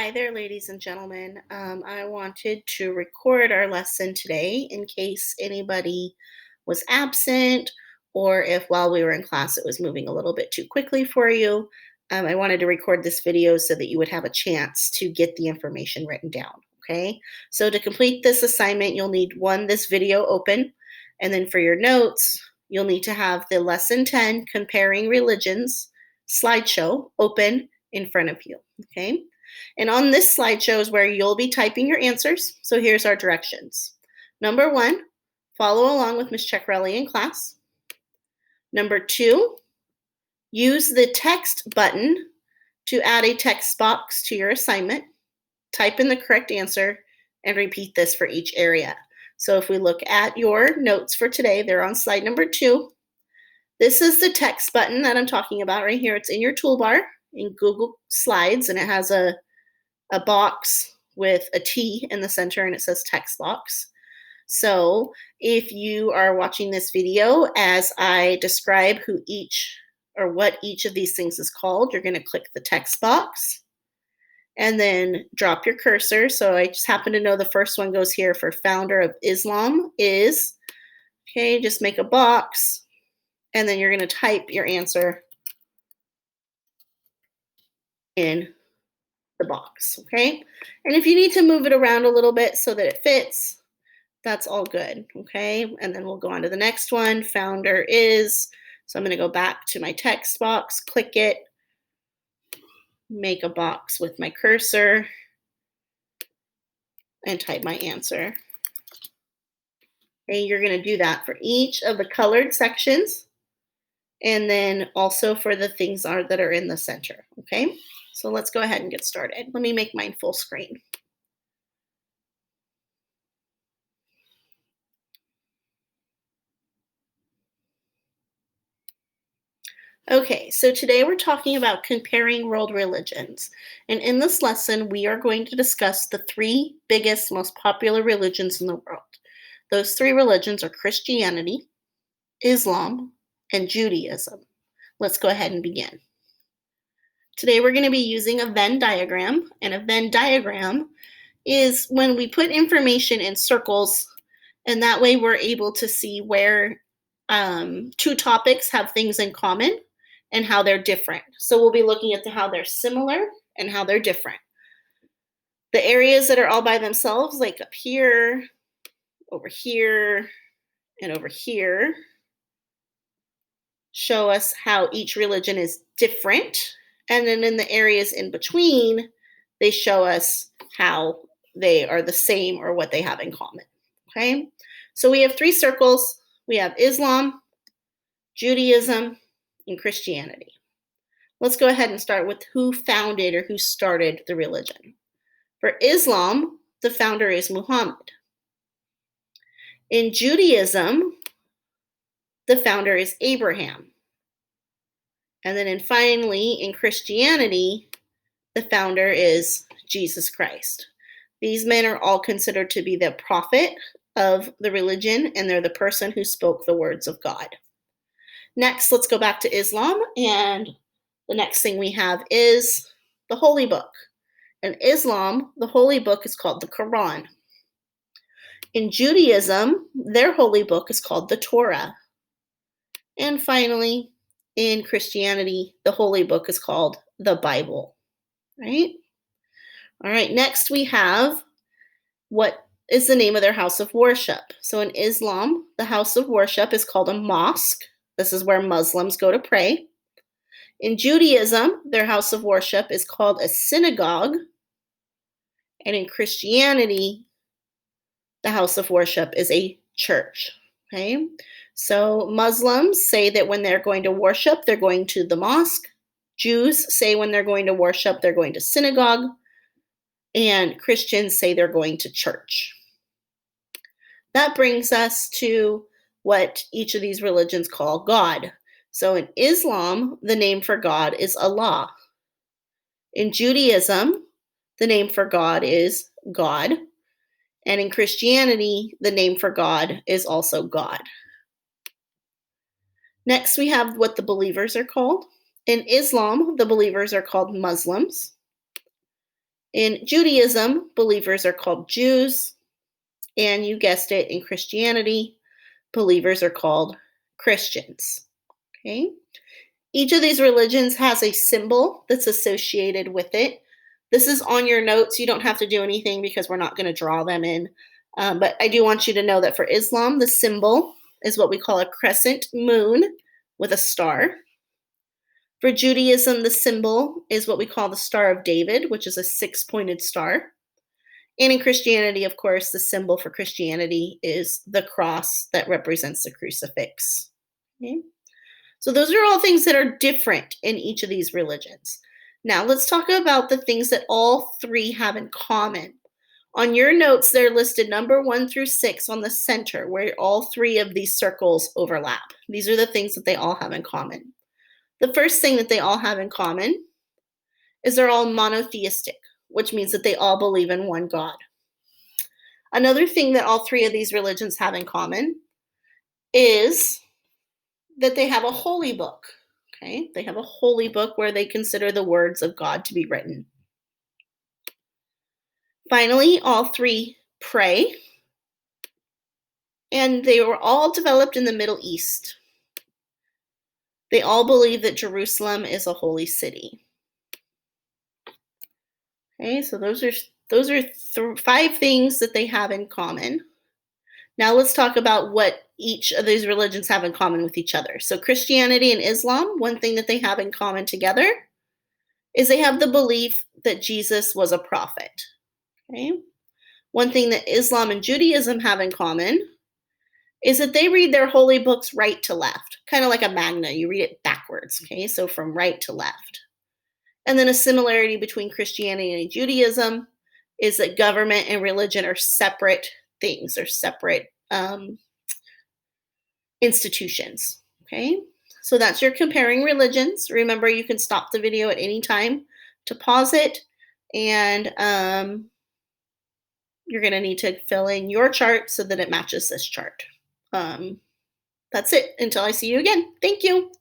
Hi there, ladies and gentlemen. I wanted to record our lesson today in case anybody was absent or if while we were in class it was moving a little bit too quickly for you. I wanted to record this video so that you would have a chance to get the information written down. Okay, so to complete this assignment, you'll need this video open, and then for your notes, you'll need to have the Lesson 10 Comparing Religions slideshow open in front of you. Okay. And on this slideshow is where you'll be typing your answers. So here's our directions. Number 1, follow along with Ms. Ceccarelli in class. Number 2, use the text button to add a text box to your assignment. Type in the correct answer and repeat this for each area. So if we look at your notes for today, they're on slide number 2. This is the text button that I'm talking about right here. It's in your toolbar in Google Slides, and it has a box with a T in the center, and it says text box. So if you are watching this video as I describe what each of these things is called, you're going to click the text box and then drop your cursor. So I just happen to know the first one goes here for founder of Islam is. Okay, just make a box, and then you're going to type your answer in the box, okay? And if you need to move it around a little bit so that it fits, that's all good, okay? And then we'll go on to the next one. Founder is, so I'm going to go back to my text box, click it, make a box with my cursor, and type my answer. Okay, you're going to do that for each of the colored sections, and then also for the things that are in the center, okay? So let's go ahead and get started. Let me make mine full screen. Okay, so today we're talking about comparing world religions. And in this lesson, we are going to discuss the 3 biggest, most popular religions in the world. Those 3 religions are Christianity, Islam, and Judaism. Let's go ahead and begin. Today we're going to be using a Venn diagram, and a Venn diagram is when we put information in circles, and that way we're able to see where 2 topics have things in common and how they're different. So we'll be looking at how they're similar and how they're different. The areas that are all by themselves, like up here, over here, and over here, show us how each religion is different. And then in the areas in between, they show us how they are the same or what they have in common. Okay? So we have 3 circles. We have Islam, Judaism, and Christianity. Let's go ahead and start with who founded or who started the religion. For Islam, the founder is Muhammad. In Judaism, the founder is Abraham. And then finally, in Christianity, the founder is Jesus Christ. These men are all considered to be the prophet of the religion, and they're the person who spoke the words of God. Next, let's go back to Islam, and the next thing we have is the Holy Book. In Islam, the Holy Book is called the Quran. In Judaism, their Holy Book is called the Torah. And finally, in Christianity, the Holy Book is called the Bible, right? All right, next we have what is the name of their house of worship. So in Islam, the house of worship is called a mosque. This is where Muslims go to pray. In Judaism, their house of worship is called a synagogue. And in Christianity, the house of worship is a church. Okay? So Muslims say that when they're going to worship, they're going to the mosque. Jews say when they're going to worship, they're going to synagogue. And Christians say they're going to church. That brings us to what each of these religions call God. So in Islam, the name for God is Allah. In Judaism, the name for God is God. And in Christianity, the name for God is also God. Next, we have what the believers are called. In Islam, the believers are called Muslims. In Judaism, believers are called Jews. And you guessed it, in Christianity, believers are called Christians. Okay? Each of these religions has a symbol that's associated with it. This is on your notes. You don't have to do anything because we're not going to draw them in. But I do want you to know that for Islam, the symbol is what we call a crescent moon with a star. For Judaism, the symbol is what we call the Star of David, which is a six-pointed star. And in Christianity, of course, the symbol for Christianity is the cross that represents the crucifix. Okay? So those are all things that are different in each of these religions. Now let's talk about the things that all three have in common. On your notes, they're listed number 1 through 6 on the center, where all three of these circles overlap. These are the things that they all have in common. The first thing that they all have in common is they're all monotheistic, which means that they all believe in one God. Another thing that all three of these religions have in common is that they have a holy book. Okay, they have a holy book where they consider the words of God to be written. Finally, all three pray, and they were all developed in the Middle East. They all believe that Jerusalem is a holy city. Okay, so those are 5 things that they have in common. Now let's talk about what each of these religions have in common with each other. So Christianity and Islam, one thing that they have in common together is they have the belief that Jesus was a prophet. Okay? One thing that Islam and Judaism have in common is that they read their holy books right to left, kind of like a magna. You read it backwards, okay? So from right to left. And then a similarity between Christianity and Judaism is that government and religion are separate things, or separate institutions, okay? So that's your comparing religions. Remember, you can stop the video at any time to pause it, and you're going to need to fill in your chart so that it matches this chart. That's it. Until I see you again. Thank you.